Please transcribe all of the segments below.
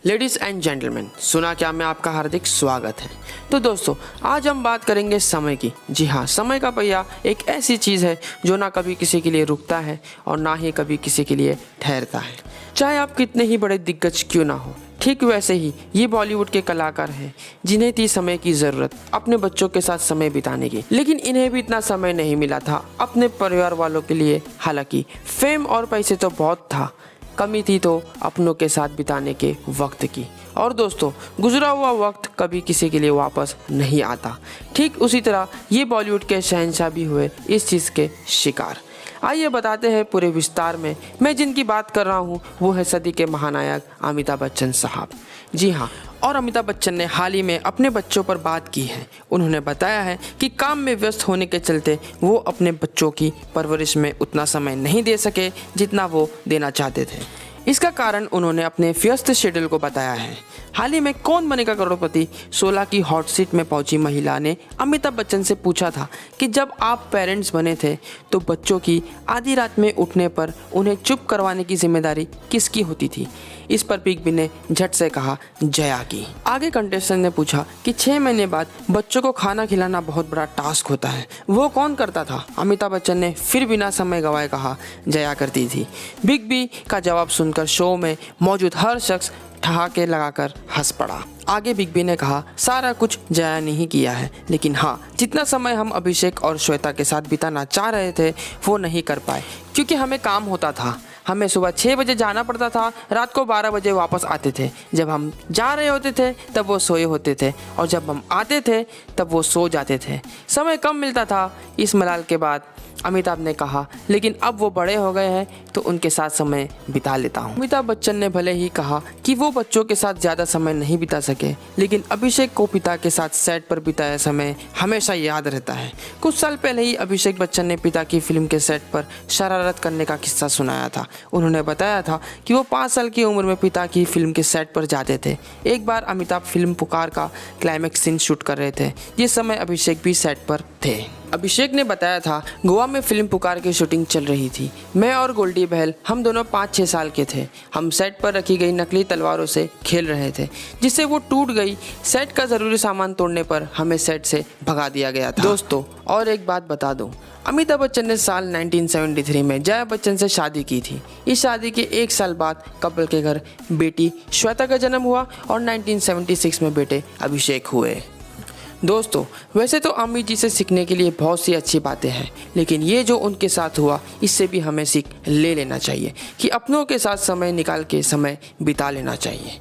Ladies and gentleman, सुना क्या में आपका हार्दिक स्वागत है। तो दोस्तों, आज हम बात करेंगे समय की। जी हाँ, समय का पहिया एक ऐसी चीज़ है जो ना कभी किसी के लिए रुकता है और ना ही कभी किसी के लिए ठहरता है, चाहे आप कितने ही बड़े दिग्गज क्यों ना हो। ठीक वैसे ही ये बॉलीवुड के कलाकार हैं जिन्हें थी समय की ज़रूरत अपने बच्चों के साथ समय बिताने की, लेकिन इन्हें भी इतना समय नहीं मिला था अपने परिवार वालों के लिए। हालांकि फेम और पैसे तो बहुत था, कमी थी तो अपनों के साथ बिताने के वक्त की। और दोस्तों, गुजरा हुआ वक्त कभी किसी के लिए वापस नहीं आता। ठीक उसी तरह ये बॉलीवुड के शहंशाह भी हुए इस चीज़ के शिकार। आइए बताते हैं पूरे विस्तार में। मैं जिनकी बात कर रहा हूँ वो है सदी के महानायक अमिताभ बच्चन साहब। जी हाँ, और अमिताभ बच्चन ने हाल ही में अपने बच्चों पर बात की है। उन्होंने बताया है कि काम में व्यस्त होने के चलते वो अपने बच्चों की परवरिश में उतना समय नहीं दे सके जितना वो देना चाहते थे। इसका कारण उन्होंने अपने व्यस्त शेड्यूल को बताया है। हाल ही में कौन बनेगा करोड़पति 16 की हॉट सीट में पहुंची महिला ने अमिताभ बच्चन से पूछा था कि जब आप पेरेंट्स बने थे तो बच्चों की आधी रात में उठने पर उन्हें चुप करवाने की जिम्मेदारी किसकी होती थी। इस पर बिग बी ने झट से कहा, जया की। आगे कंटेस्टेंट ने पूछा कि 6 महीने बाद बच्चों को खाना खिलाना बहुत बड़ा टास्क होता है, वो कौन करता था। अमिताभ बच्चन ने फिर बिना समय गंवाए कहा, जया करती थी। बिग बी का जवाब सुनकर शो में मौजूद हर शख्स ठहाके लगाकर हंस पड़ा। आगे बिग बी ने कहा, सारा कुछ जया ने ही किया है, लेकिन हाँ, जितना समय हम अभिषेक और श्वेता के साथ बिताना चाह रहे थे वो नहीं कर पाए क्योंकि हमें काम होता था। हमें सुबह 6 बजे जाना पड़ता था, रात को 12 बजे वापस आते थे। जब हम जा रहे होते थे तब वो सोए होते थे और जब हम आते थे तब वो सो जाते थे। समय कम मिलता था। इस मलाल के बाद अमिताभ ने कहा, लेकिन अब वो बड़े हो गए हैं तो उनके साथ समय बिता लेता हूँ। अमिताभ बच्चन ने भले ही कहा कि वो बच्चों के साथ ज़्यादा समय नहीं बिता सके, लेकिन अभिषेक को पिता के साथ सेट पर बिताया समय हमेशा याद रहता है। कुछ साल पहले ही अभिषेक बच्चन ने पिता की फिल्म के सेट पर शरारत करने का किस्सा सुनाया था। उन्होंने बताया था कि वो 5 साल की उम्र में पिता की फिल्म के सेट पर जाते थे। एक बार अमिताभ फिल्म पुकार का क्लाइमैक्स सीन शूट कर रहे थे, जिस समय अभिषेक भी सेट पर थे। अभिषेक ने बताया था, गोवा में फिल्म पुकार की शूटिंग चल रही थी। मैं और गोल्डी बहल, हम दोनों 5-6 साल के थे। हम सेट पर रखी गई नकली तलवारों से खेल रहे थे, जिससे वो टूट गई। सेट का ज़रूरी सामान तोड़ने पर हमें सेट से भगा दिया गया था। दोस्तों, और एक बात बता दूं, अमिताभ बच्चन ने साल 1973 में जया बच्चन से शादी की थी। इस शादी के 1 साल बाद कपल के घर बेटी श्वेता का जन्म हुआ और 1976 में बेटे अभिषेक हुए। दोस्तों, वैसे तो अम्मी जी से सीखने के लिए बहुत सी अच्छी बातें हैं, लेकिन ये जो उनके साथ हुआ इससे भी हमें सीख ले लेना चाहिए कि अपनों के साथ समय निकाल के समय बिता लेना चाहिए।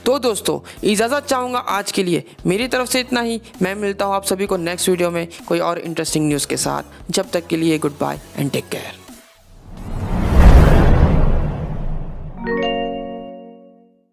तो दोस्तों, इजाज़त चाहूँगा आज के लिए। मेरी तरफ से इतना ही। मैं मिलता हूँ आप सभी को नेक्स्ट वीडियो में कोई और इंटरेस्टिंग न्यूज़ के साथ। जब तक के लिए goodbye and take care.